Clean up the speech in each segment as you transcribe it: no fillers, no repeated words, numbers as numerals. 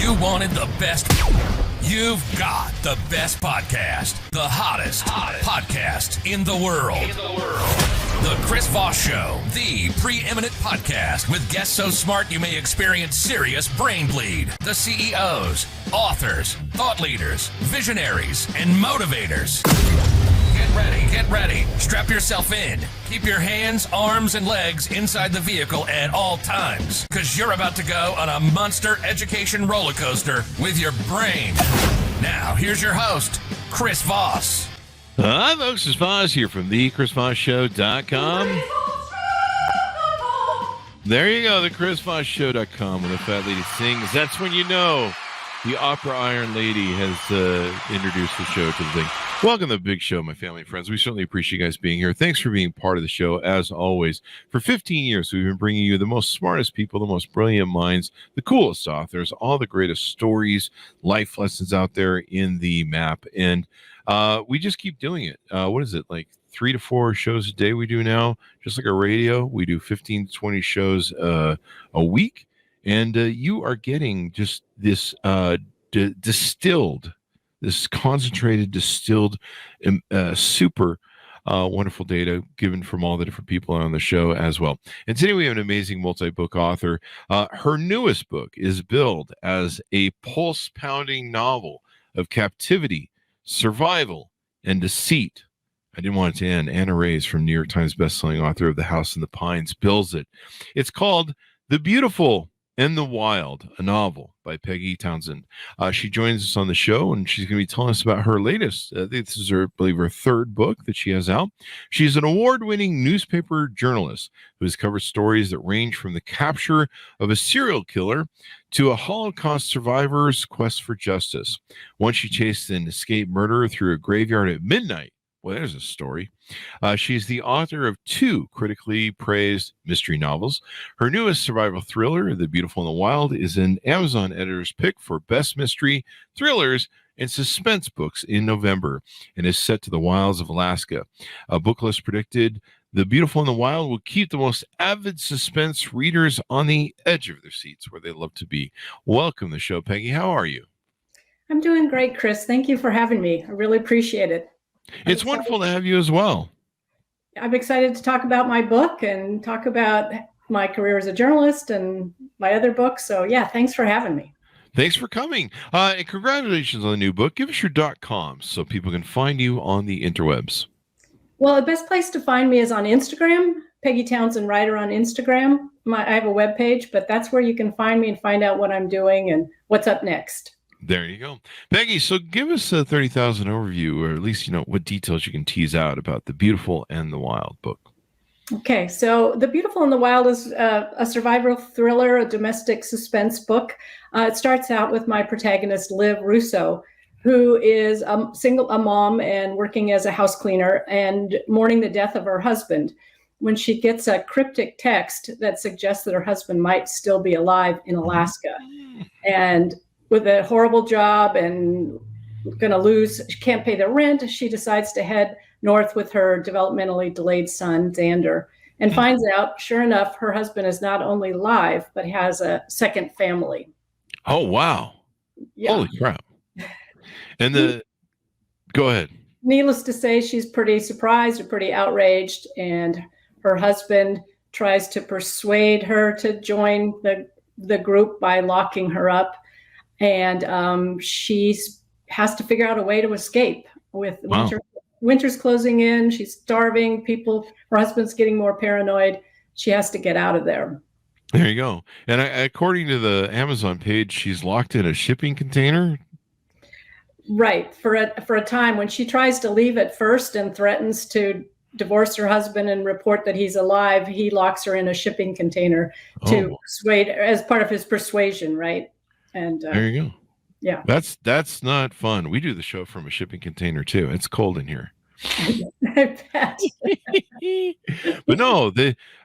You wanted the best. You've got the best podcast. The hottest podcast in the world. The Chris Voss Show, the preeminent podcast with guests so smart you may experience serious brain bleed. The CEOs, authors, thought leaders, visionaries, and motivators. Get ready. Strap yourself in. Keep your hands, arms, and legs inside the vehicle at all times, because you're about to go on a monster education roller coaster with your brain. Now, here's your host, Chris Voss. Hi, folks. It's Voss here from the ChrisVossShow.com. There you go, the ChrisVossShow.com, when the fat lady sings. That's when you know the Opera Iron Lady has introduced the show to the thing. Welcome to the big show, my family and friends. We certainly appreciate you guys being here. Thanks for being part of the show, as always. For 15 years, we've been bringing you the most smartest people, the most brilliant minds, the coolest authors, all the greatest stories, life lessons out there in the map. And we just keep doing it. What is it, like 3 to 4 shows a day we do now? Just like a radio, we do 15 to 20 shows a week. And you are getting just this concentrated, distilled, super wonderful data given from all the different people on the show as well. And today we have an amazing multi-book author. Her newest book is billed as a pulse-pounding novel of captivity, survival, and deceit. I didn't want it to end. Anna Reyes, from New York Times bestselling author of The House in the Pines, bills it. It's called The Beautiful and the Wild, a novel by Peggy Townsend. She joins us on the show, and she's going to be telling us about her latest. This is, I believe, her third book that she has out. She's an award-winning newspaper journalist who has covered stories that range from the capture of a serial killer to a Holocaust survivor's quest for justice. Once she chased an escaped murderer through a graveyard at midnight. Well, there's a story. She's the author of 2 critically praised mystery novels. Her newest survival thriller, The Beautiful and the Wild, is an Amazon editor's pick for best mystery, thrillers, and suspense books in November, and is set to the wilds of Alaska. Book List predicted The Beautiful and the Wild will keep the most avid suspense readers on the edge of their seats where they love to be. Welcome to the show, Peggy. How are you? I'm doing great, Chris. Thank you for having me. I really appreciate it. It's wonderful to have you as well. I'm excited to talk about my book and talk about my career as a journalist and my other books. So yeah, thanks for having me. Thanks for coming. And congratulations on the new book. Give us your .com so people can find you on the interwebs. Well, the best place to find me is on Instagram, Peggy Townsend Writer on Instagram. I have a webpage, but that's where you can find me and find out what I'm doing and what's up next. There you go. Peggy, so give us a 30,000 overview, or at least, what details you can tease out about The Beautiful and the Wild book. Okay, so The Beautiful and the Wild is a survival thriller, a domestic suspense book. It starts out with my protagonist, Liv Russo, who is a mom and working as a house cleaner and mourning the death of her husband, when she gets a cryptic text that suggests that her husband might still be alive in Alaska. And with a horrible job and she can't pay the rent, she decides to head north with her developmentally delayed son, Xander, and finds out, sure enough, her husband is not only alive, but has a second family. Oh, wow. Yeah. Holy crap. And go ahead. Needless to say, she's pretty surprised or pretty outraged, and her husband tries to persuade her to join the group by locking her up. And she has to figure out a way to escape with winter's closing in. She's starving. Her husband's getting more paranoid. She has to get out of there. There you go. And according to the Amazon page, she's locked in a shipping container. Right. For a time when she tries to leave at first and threatens to divorce her husband and report that he's alive, he locks her in a shipping container to persuade, as part of his persuasion. Right. And there you go. Yeah, that's not fun. We do the show from a shipping container too. It's cold in here. I bet. But no,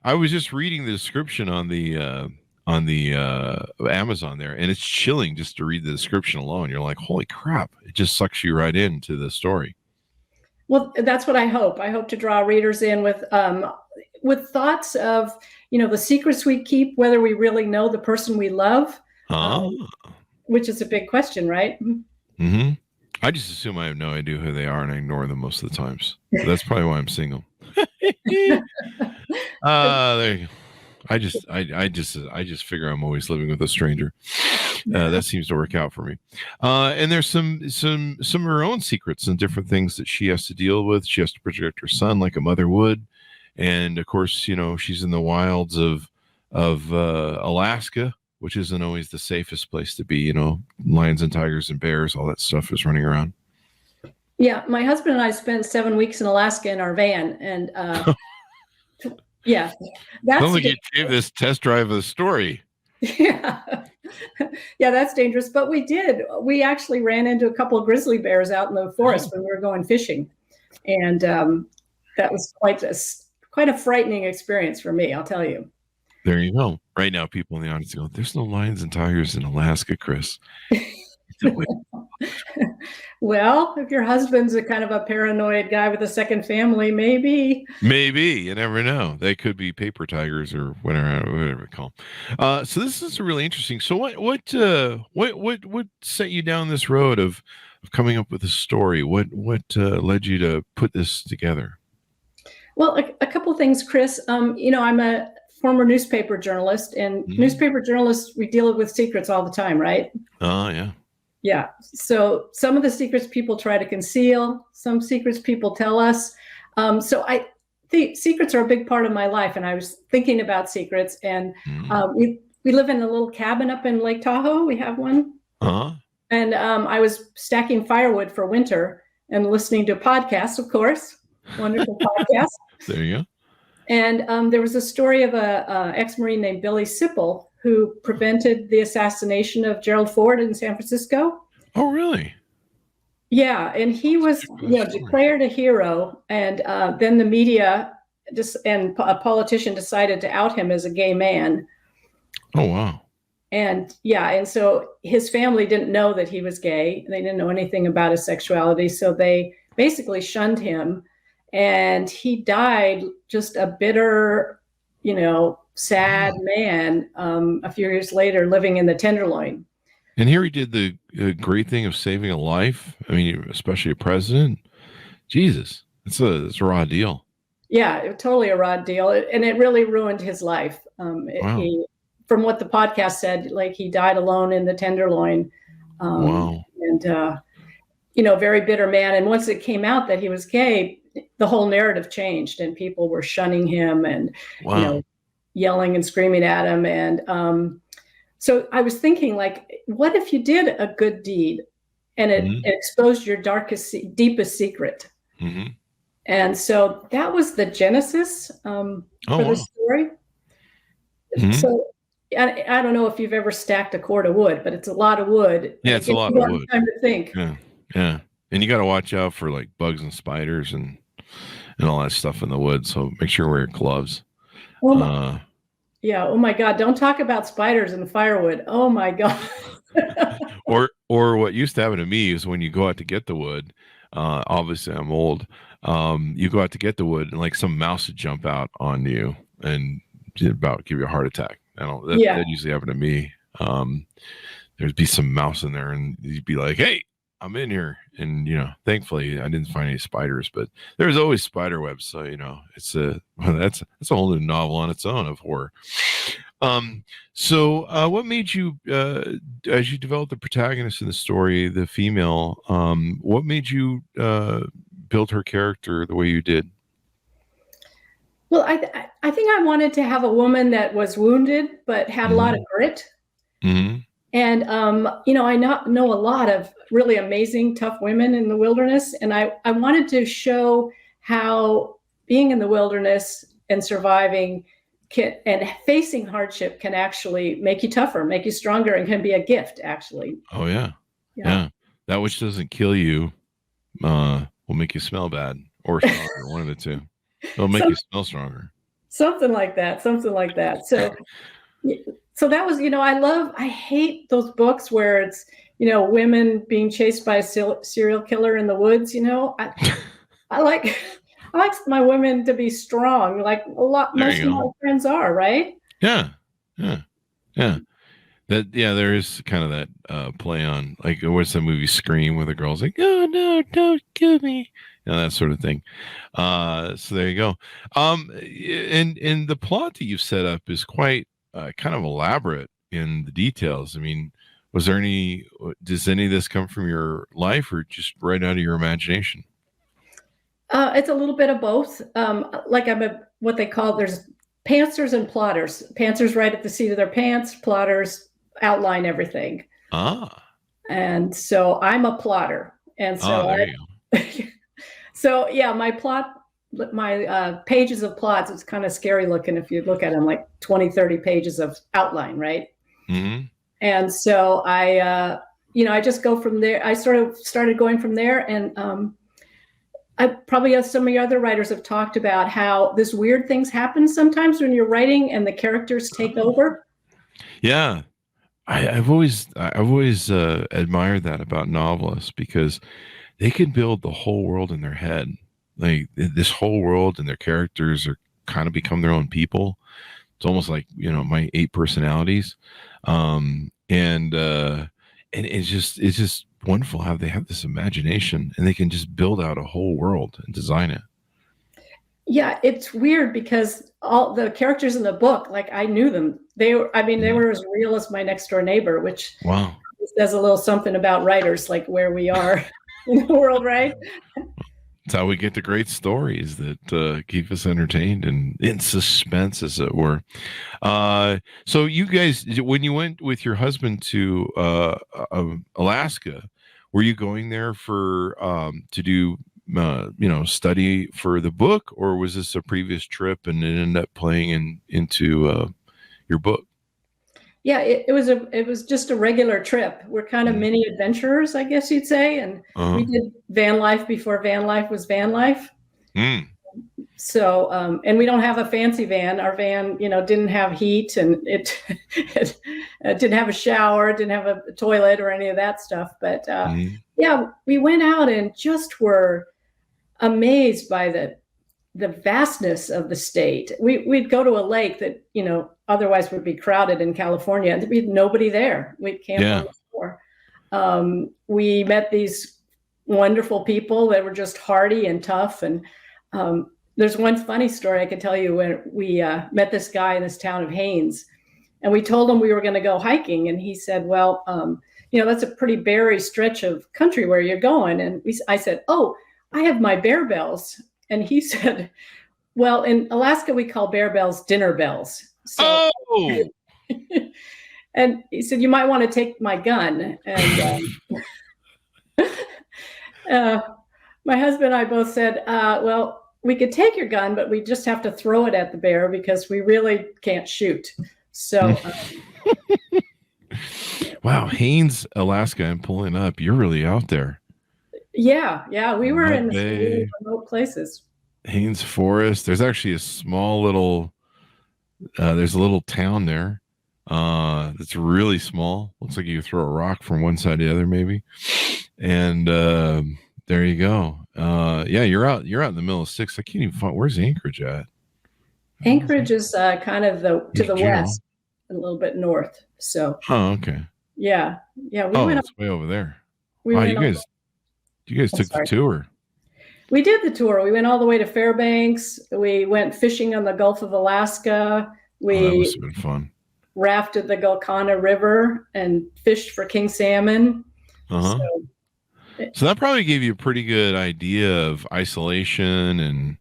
I was just reading the description on the Amazon there, and it's chilling just to read the description alone. You're like, holy crap! It just sucks you right into the story. Well, that's what I hope. I hope to draw readers in with thoughts of, the secrets we keep, whether we really know the person we love. which is a big question, right? Mm-hmm. I just assume I have no idea who they are and I ignore them most of the times. So that's probably why I'm single. There you go. I just figure I'm always living with a stranger. That seems to work out for me. And there's some of her own secrets and different things that she has to deal with. She has to protect her son like a mother would, and of course, she's in the wilds of Alaska, which isn't always the safest place to be. Lions and tigers and bears, all that stuff is running around. Yeah, my husband and I spent 7 weeks in Alaska in our van, and yeah, Sounds like you gave this test drive a story. Yeah, yeah, that's dangerous. But we did. We actually ran into a couple of grizzly bears out in the forest when we were going fishing, and that was quite a frightening experience for me, I'll tell you. There you go. Right now, people in the audience go, "There's no lions and tigers in Alaska, Chris." Well, if your husband's a kind of a paranoid guy with a second family, maybe you never know. They could be paper tigers or whatever we call them. So this is really interesting. So what set you down this road of coming up with a story? What led you to put this together? Well, a couple things, Chris. I'm a former newspaper journalist, and newspaper journalists, we deal with secrets all the time, right? Oh, yeah. Yeah. So some of the secrets people try to conceal, some secrets people tell us. So I think secrets are a big part of my life. And I was thinking about secrets, and we live in a little cabin up in Lake Tahoe. We have one. Uh-huh. And I was stacking firewood for winter and listening to podcasts, of course. Wonderful podcast. There you go. And there was a story of a ex-Marine named Billy Sipple who prevented the assassination of Gerald Ford in San Francisco. Oh, really? Yeah, and he was, declared a hero, and then the media and a politician decided to out him as a gay man. Oh, wow. And so his family didn't know that he was gay. They didn't know anything about his sexuality, so they basically shunned him. And he died just a bitter, sad man a few years later, living in the Tenderloin. And here he did the great thing of saving a life. I mean, especially a president. Jesus, it's a raw deal. Yeah, totally a raw deal. And it really ruined his life. Wow. From what the podcast said, like he died alone in the Tenderloin. Wow. And, very bitter man. And once it came out that he was gay, the whole narrative changed, and people were shunning him and, yelling and screaming at him. And so I was thinking, like, what if you did a good deed and it exposed your deepest secret? Mm-hmm. And so that was the genesis for the story. Mm-hmm. So I don't know if you've ever stacked a cord of wood, but it's a lot of wood. Yeah, it's a lot of wood. Time to think. Yeah. And you got to watch out for like bugs and spiders and all that stuff in the woods. So make sure you wear your gloves. Yeah. Oh my God. Don't talk about spiders and firewood. Oh my God. or what used to happen to me is when you go out to get the wood, obviously I'm old. You go out to get the wood and like some mouse would jump out on you and about give you a heart attack. That usually happened to me. There'd be some mouse in there and you'd be like, "Hey, I'm in here." And, thankfully I didn't find any spiders, but there's always spider webs. So, it's that's a whole new novel on its own of horror. So what made you, as you developed the protagonist in the story, the female, what made you build her character the way you did? Well, I think I wanted to have a woman that was wounded, but had a lot of grit. Mm-hmm. And, I know a lot of really amazing, tough women in the wilderness. And I wanted to show how being in the wilderness and surviving and facing hardship can actually make you tougher, make you stronger, and can be a gift, actually. Oh, yeah. That which doesn't kill you will make you smell bad or stronger, one of the two. It'll make you smell stronger. Something like that. So that was, I hate those books where it's, women being chased by a serial killer in the woods. I like my women to be strong, like most of my friends are, right? Yeah. There is kind of that play on, like, what's the movie Scream, where the girl's like, "Oh no, don't kill me," that sort of thing. So there you go. And the plot that you've set up is quite kind of elaborate in the details. I mean, does any of this come from your life or just right out of your imagination? It's a little bit of both. Like what they call, there's pantsers and plotters. Pantsers write at the seat of their pants. Plotters outline everything. And so I'm a plotter. And so there you go. So yeah, my pages of plots, it's kind of scary looking if you look at them, like 20, 30 pages of outline, right? Mm-hmm. And so I just go from there. I sort of started going from there, and I probably, as some of your other writers have talked about, how this weird things happen sometimes when you're writing and the characters take over. Yeah. I've always admired that about novelists, because they can build the whole world in their head. Like, this whole world and their characters are kind of become their own people. It's almost like, my 8 personalities. And it's just wonderful how they have this imagination and they can just build out a whole world and design it. Yeah, it's weird because all the characters in the book, like, I knew them. They were as real as my next door neighbor, which wow, says a little something about writers, like where we are in the world, right? It's how we get the great stories that keep us entertained and in suspense, as it were. So you guys, when you went with your husband to Alaska, were you going there for to do study for the book, or was this a previous trip and it ended up playing into your book? Yeah, it was just a regular trip. We're kind of mini adventurers, I guess you'd say, and we did van life before van life was van life. So, and we don't have a fancy van. Our van, didn't have heat, and it didn't have a shower, didn't have a toilet or any of that stuff. But yeah, we went out and just were amazed by the vastness of the state. We'd go to a lake that, otherwise would be crowded in California, and there'd be nobody there. We'd camp on the floor. We met these wonderful people that were just hardy and tough. And there's one funny story I can tell you, when we met this guy in this town of Haines, and we told him we were going to go hiking. And he said, well, that's a pretty berry stretch of country where you're going. And I said, oh, I have my bear bells. And he said, well, in Alaska, we call bear bells dinner bells. So, and he said, you might want to take my gun. And my husband and I both said, well, we could take your gun, but we just have to throw it at the bear because we really can't shoot. So, wow, Haines, Alaska, I'm pulling up. You're really out there. Yeah, we were in really remote places. Haines Forest. There's actually a small little. There's a little town there. That's really small. Looks like you could throw a rock from one side to the other, maybe. And there you go. Yeah, you're out. You're out in the middle of 6. I can't even find. Where's Anchorage at? Anchorage is kind of to the west, a little bit north. So. Oh, okay. Yeah. We went. It's way over there. Wow, you guys took the tour. We did the tour. We went all the way to Fairbanks. We went fishing on the Gulf of Alaska. That must have been fun. Rafted the Gulkana River and fished for king salmon. So that probably gave you a pretty good idea of isolation and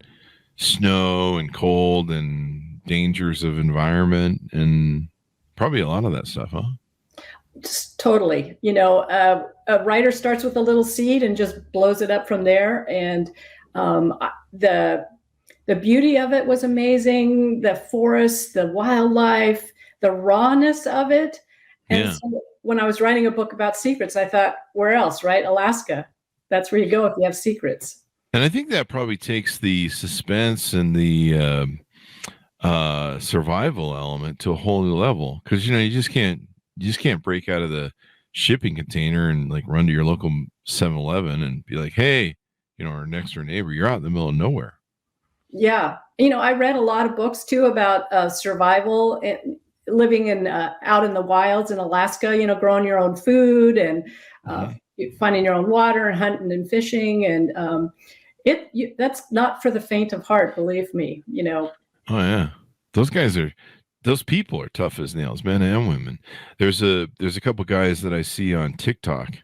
snow and cold and dangers of environment and probably a lot of that stuff, huh? Just totally. A writer starts with a little seed and just blows it up from there. And the beauty of it was amazing. The forest, the wildlife, the rawness of it. And so when I was writing a book about secrets, I thought, where else, right? Alaska. That's where you go if you have secrets. And I think that probably takes the suspense and the survival element to a whole new level. Because, you just can't break out of the shipping container and like run to your local 7-Eleven and be like, hey, our next door neighbor, you're out in the middle of nowhere. Yeah. I read a lot of books too about survival living in out in the wilds in Alaska, growing your own food and finding your own water and hunting and fishing. And that's not for the faint of heart, believe me, Oh yeah. Those people are tough as nails, men and women. There's a couple guys that I see on TikTok,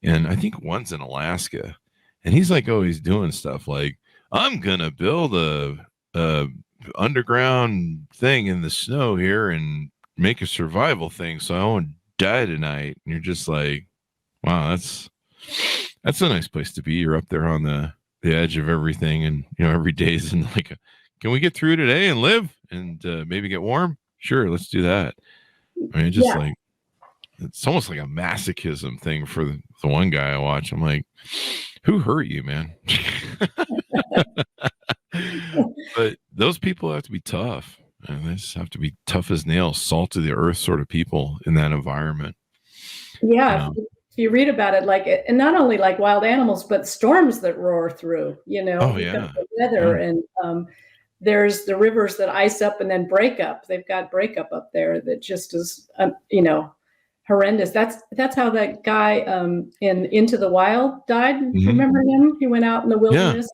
and I think one's in Alaska, and he's like always doing stuff like, I'm gonna build a underground thing in the snow here and make a survival thing so I won't die tonight. And you're just like, wow, that's a nice place to be. You're up there on the edge of everything, and every day is in like can we get through today and live and maybe get warm? Sure, let's do that. I mean, just like it's almost like a masochism thing for the one guy I watch. I'm like, who hurt you, man? But those people have to be tough, and they just have to be tough as nails, salt of the earth sort of people in that environment. Yeah. If you read about it, and not only like wild animals, but storms that roar through, Oh yeah. because of the weather. And there's the rivers that ice up and then break up. They've got breakup up there that just is, horrendous. That's how that guy in Into the Wild died. Remember him? He went out in the wilderness.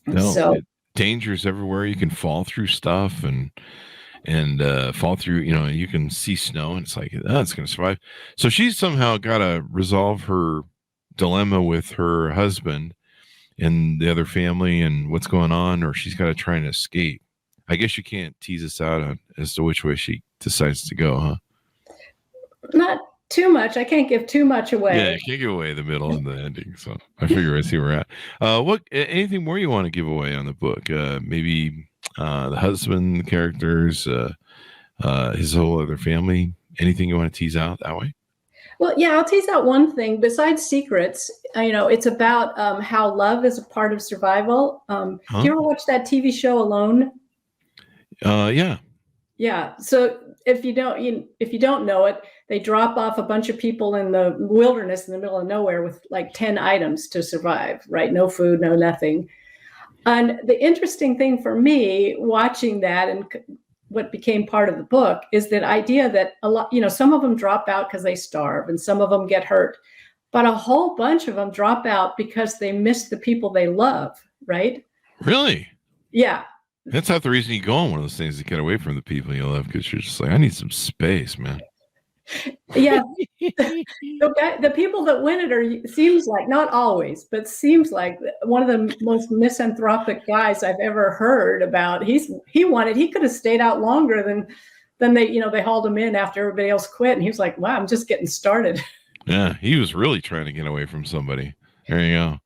No, dangers everywhere. You can fall through stuff and fall through. You can see snow, and it's like, it's going to survive. So she's somehow got to resolve her dilemma with her husband and the other family and what's going on, or she's got to try and escape. I guess you can't tease us out as to which way she decides to go, huh? Not too much. I can't give too much away. Yeah, you can't give away the middle and the ending. So I figure I see where we're at. Anything more you want to give away on the book? Maybe the husband, the characters, his whole other family. Anything you want to tease out that way? Well, yeah, I'll tease out one thing. Besides secrets, it's about how love is a part of survival. Do you ever watch that TV show Alone? Yeah. Yeah. So if you don't know it, they drop off a bunch of people in the wilderness in the middle of nowhere with like 10 items to survive, right? No food, no nothing. And the interesting thing for me watching that and what became part of the book is that idea that a lot, some of them drop out because they starve and some of them get hurt, but a whole bunch of them drop out because they miss the people they love, right? Really? Yeah. That's not the reason you go on one of those things to get away from the people you love, because you're just like, I need some space, man. Yeah. The people that win it seems like, not always, but seems like one of the most misanthropic guys I've ever heard about. He could have stayed out longer than they hauled him in after everybody else quit. And he was like, wow, I'm just getting started. Yeah. He was really trying to get away from somebody. There you go.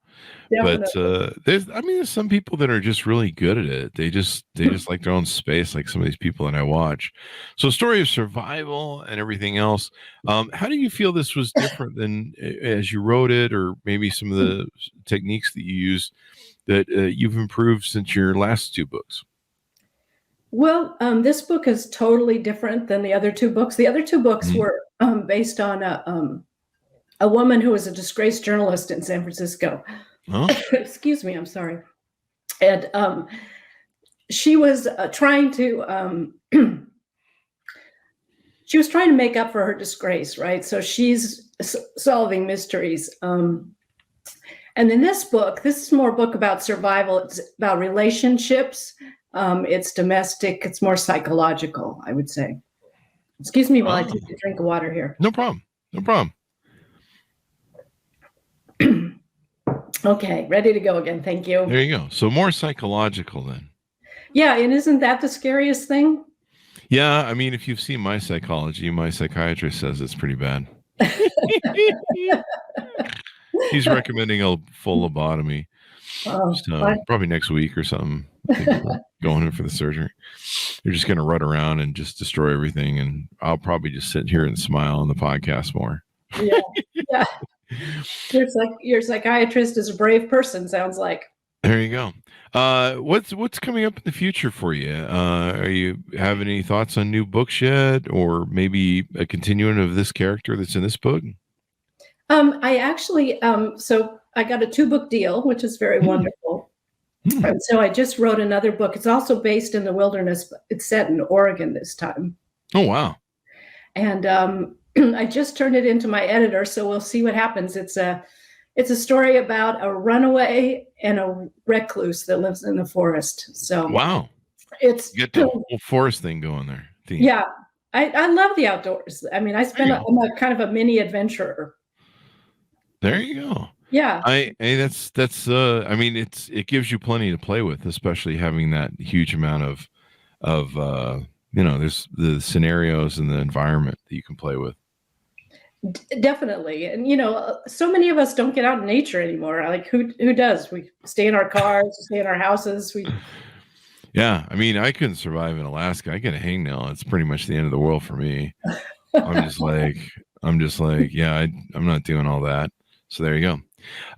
Definitely. But there's some people that are just really good at it. They just like their own space, like some of these people that I watch. So, story of survival and everything else. How do you feel this was different than as you wrote it, or maybe some of the techniques that you use that you've improved since your last two books? Well, this book is totally different than the other two books. The other two books were based on a woman who was a disgraced journalist in San Francisco. Huh? Excuse me, I'm sorry. And she was trying to make up for her disgrace, right? So she's solving mysteries. And in this book, this is more a book about survival. It's about relationships. It's domestic. It's more psychological, I would say. Excuse me while I take a drink of water here. No problem. No problem. Okay, ready to go again. Thank you. There you go. So more psychological then. Yeah, and isn't that the scariest thing? Yeah, I mean, if you've seen my psychology, my psychiatrist says it's pretty bad. He's recommending a full lobotomy. Probably next week or something. Going in for the surgery. You're just going to run around and just destroy everything, and I'll probably just sit here and smile on the podcast more. Yeah. Your psychiatrist is a brave person, sounds like. There you go. What's coming up in the future for you? Are you have any thoughts on new books yet, or maybe a continuing of this character that's in this book? I actually so I got a 2-book deal, which is very wonderful. And so I just wrote another book. It's also based in the wilderness, but it's set in Oregon this time. Oh, wow. And I just turned it into my editor, so we'll see what happens. It's a story about a runaway and a recluse that lives in the forest. So wow, it's you get the whole forest thing going there. Yeah, I love the outdoors. I mean, I'm a kind of a mini adventurer. There you go. Yeah. I mean, it gives you plenty to play with, especially having that huge amount of there's the scenarios and the environment that you can play with. Definitely. And so many of us don't get out in nature anymore. Like who does? We stay in our cars, stay in our houses. Yeah, I mean, I couldn't survive in Alaska. I get a hangnail. It's pretty much the end of the world for me. I'm just like, yeah, I'm not doing all that. So there you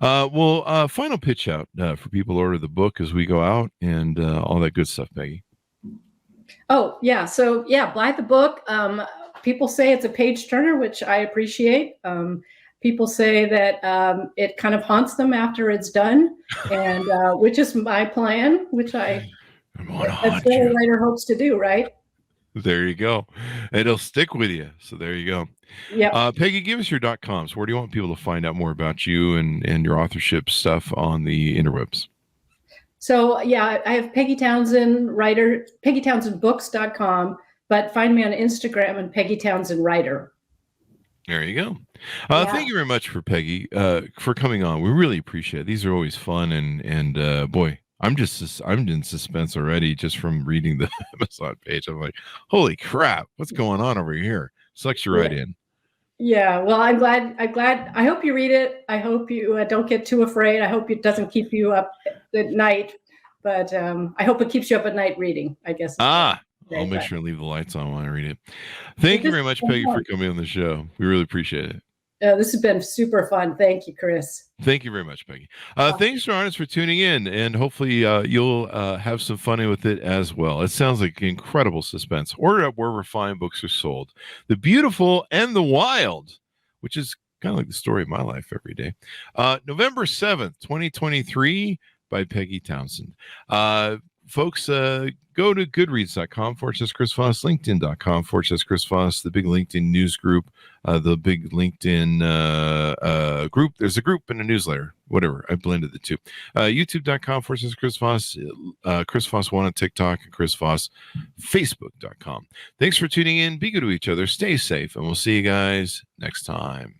go. Final pitch out for people to order the book as we go out and all that good stuff, Peggy. Oh, yeah. So, yeah, buy the book. People say it's a page turner, which I appreciate. People say that it kind of haunts them after it's done, and which is my plan, which that's what a writer hopes to do, right? There you go. It'll stick with you. So there you go. Yeah. Peggy, give us your .coms. Where do you want people to find out more about you and your authorship stuff on the interwebs? So, yeah, I have Peggy Townsend writer, PeggyTownsendBooks.com, but find me on Instagram and Peggy Townsend Writer. There you go. Thank you very much for Peggy for coming on. We really appreciate it. These are always fun and boy, I'm in suspense already just from reading the Amazon page. I'm like, holy crap, what's going on over here? Sucks you right in. Yeah, well, I'm glad. I hope you read it. I hope you don't get too afraid. I hope it doesn't keep you up at night, but I hope it keeps you up at night reading, I guess. I'll make sure to leave the lights on when I read it. Thank you very much, Peggy, for coming on the show. We really appreciate it. This has been super fun. Thank you, Chris. Thank you very much, Peggy. Thanks, Arnold, for tuning in, and hopefully you'll have some fun with it as well. It sounds like incredible suspense. Order up wherever fine books are sold. The Beautiful and the Wild, which is kind of like the story of my life every day. November 7th, 2023, by Peggy Townsend. Folks, go to goodreads.com/Chris Voss, linkedin.com/Chris Voss, the big LinkedIn news group, the big LinkedIn group. There's a group and a newsletter, whatever. I blended the two. YouTube.com/Chris Voss, Chris Voss 1 on TikTok, and Chris Voss, Facebook.com. Thanks for tuning in. Be good to each other. Stay safe, and we'll see you guys next time.